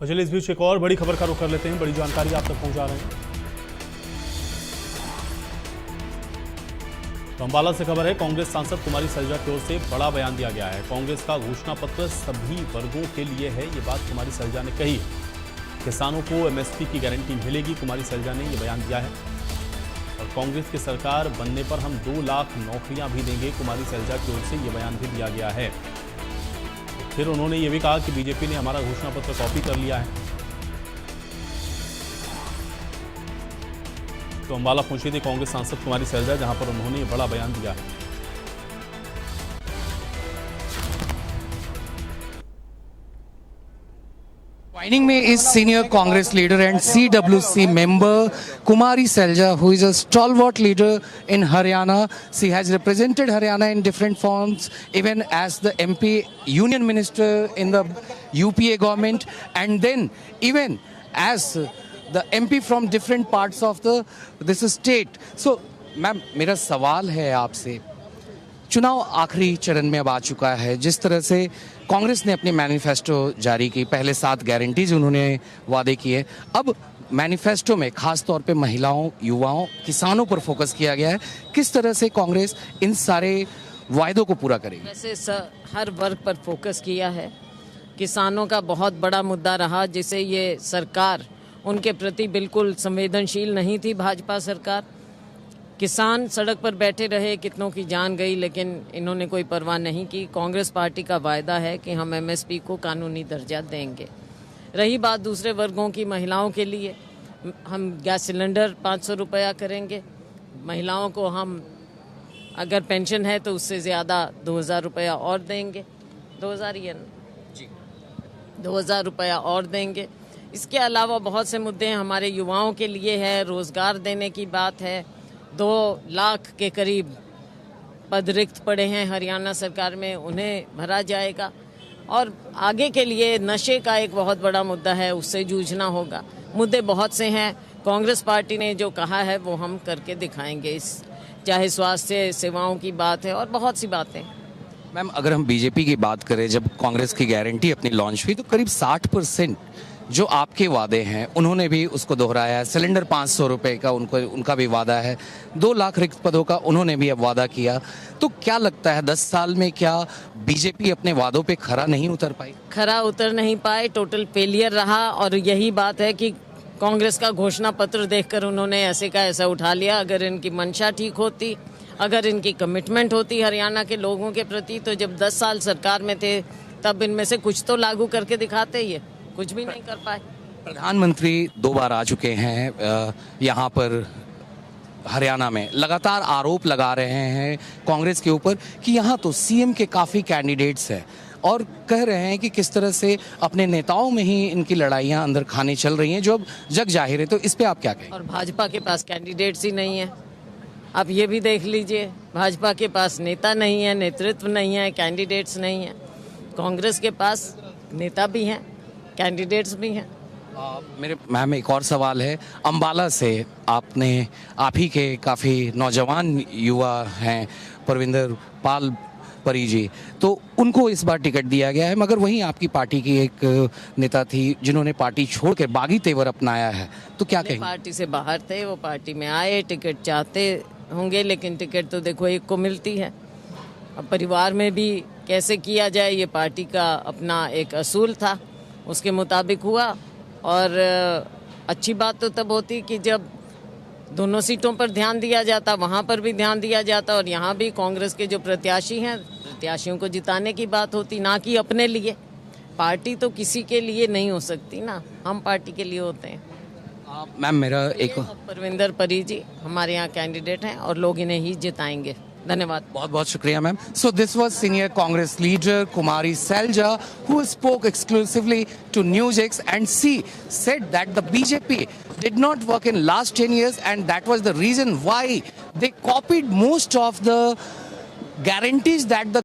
और चलिए इस बीच एक और बड़ी खबर का रुख कर लेते हैं। बड़ी जानकारी आप तक पहुंचा रहे हैं। तो अंबाला से खबर है, कांग्रेस सांसद कुमारी सैलजा की ओर से बड़ा बयान दिया गया है। कांग्रेस का घोषणा पत्र सभी वर्गों के लिए है, ये बात कुमारी सैलजा ने कही। किसानों को एमएसपी की गारंटी मिलेगी, कुमारी सैलजा ने यह बयान दिया है। और कांग्रेस की सरकार बनने पर हम 2 लाख नौकरियां भी देंगे, कुमारी सैलजा की ओर से यह बयान भी दिया गया है। फिर उन्होंने ये भी कहा कि बीजेपी ने हमारा घोषणा पत्र कॉपी कर लिया है। तो अंबाला पहुंची थी कांग्रेस सांसद कुमारी सैलजा, जहां पर उन्होंने ये बड़ा बयान दिया है। Joining me is senior Congress leader and CWC member Kumari Sailaja, who is a stalwart leader in Haryana. She has represented Haryana in different forms, even as the MP Union Minister in the UPA government, and then even as the MP from different parts of this state. So, ma'am, मेरा सवाल है आपसे। चुनाव आखिरी चरण में अब आ चुका है। जिस तरह से कांग्रेस ने अपनी मैनिफेस्टो जारी की, पहले 7 गारंटीज उन्होंने वादे किए, अब मैनिफेस्टो में खास तौर पे महिलाओं, युवाओं, किसानों पर फोकस किया गया है। किस तरह से कांग्रेस इन सारे वायदों को पूरा करेगी? वैसे हर वर्ग पर फोकस किया है। किसानों का बहुत बड़ा मुद्दा रहा, जिसे ये सरकार उनके प्रति बिल्कुल संवेदनशील नहीं थी। भाजपा सरकार, किसान सड़क पर बैठे रहे, कितनों की जान गई, लेकिन इन्होंने कोई परवाह नहीं की। कांग्रेस पार्टी का वायदा है कि हम एमएसपी को कानूनी दर्जा देंगे। रही बात दूसरे वर्गों की, महिलाओं के लिए हम गैस सिलेंडर 500 रुपया करेंगे। महिलाओं को हम अगर पेंशन है तो उससे ज़्यादा 2000 रुपया और देंगे। 2000 ही है ना जी, 2000 रुपया और देंगे। इसके अलावा बहुत से मुद्दे हमारे युवाओं के लिए है। रोज़गार देने की बात है। 2 लाख के करीब पद रिक्त पड़े हैं हरियाणा सरकार में, उन्हें भरा जाएगा। और आगे के लिए नशे का एक बहुत बड़ा मुद्दा है, उससे जूझना होगा। मुद्दे बहुत से हैं। कांग्रेस पार्टी ने जो कहा है वो हम करके दिखाएंगे। इस चाहे स्वास्थ्य सेवाओं की बात है और बहुत सी बातें। मैम, अगर हम बीजेपी की बात करें, जब कांग्रेस की गारंटी अपनी लॉन्च हुई तो करीब 60% जो आपके वादे हैं उन्होंने भी उसको दोहराया है। सिलेंडर 500 रुपए का उनका भी वादा है। 2 लाख रिक्त पदों का उन्होंने भी अब वादा किया। तो क्या लगता है 10 साल में क्या बीजेपी अपने वादों पे खरा नहीं उतर पाई? खरा उतर नहीं पाए, टोटल फेलियर रहा। और यही बात है कि कांग्रेस का घोषणा पत्र देखकर उन्होंने ऐसे का ऐसा उठा लिया। अगर इनकी मंशा ठीक होती, अगर इनकी कमिटमेंट होती हरियाणा के लोगों के प्रति, तो जब 10 साल सरकार में थे तब इनमें से कुछ तो लागू करके दिखाते ही है। कुछ भी नहीं कर पाए। प्रधानमंत्री 2 बार आ चुके हैं यहाँ पर हरियाणा में, लगातार आरोप लगा रहे हैं कांग्रेस के ऊपर कि यहाँ तो सीएम के काफ़ी कैंडिडेट्स हैं, और कह रहे हैं कि किस तरह से अपने नेताओं में ही इनकी लड़ाइयाँ अंदर खानी चल रही हैं, जो अब जग जाहिर है। तो इस पे आप क्या कहें? और भाजपा के पास कैंडिडेट्स ही नहीं है। आप ये भी देख लीजिए, भाजपा के पास नेता नहीं है, नेतृत्व नहीं है, कैंडिडेट्स नहीं है। कांग्रेस के पास नेता भी हैं, कैंडिडेट्स भी हैं। मेरे मैम, एक और सवाल है। अंबाला से आप ही के काफ़ी नौजवान युवा हैं, परविंदर पाल परी जी, तो उनको इस बार टिकट दिया गया है, मगर वहीं आपकी पार्टी की एक नेता थी जिन्होंने पार्टी छोड़कर बागी तेवर अपनाया है। तो क्या कहेंगे? पार्टी से बाहर थे, वो पार्टी में आए, टिकट चाहते होंगे, लेकिन टिकट तो देखो एक को मिलती है। अब परिवार में भी कैसे किया जाए, ये पार्टी का अपना एक असूल था, उसके मुताबिक हुआ। और अच्छी बात तो तब होती कि जब दोनों सीटों पर ध्यान दिया जाता, वहाँ पर भी ध्यान दिया जाता, और यहाँ भी कांग्रेस के जो प्रत्याशी हैं, प्रत्याशियों को जिताने की बात होती, ना कि अपने लिए। पार्टी तो किसी के लिए नहीं हो सकती ना, हम पार्टी के लिए होते हैं। मैम, मेरा एक परविंदर परी जी हमारे यहाँ कैंडिडेट हैं और लोग इन्हें ही जिताएंगे। धन्यवाद। बहुत बहुत शुक्रिया ma'am. So this was senior Congress leader Kumari Selja, who spoke exclusively to Newsx, and she said that the BJP did not work in last 10 years, and that was the reason why they copied most of the guarantees that the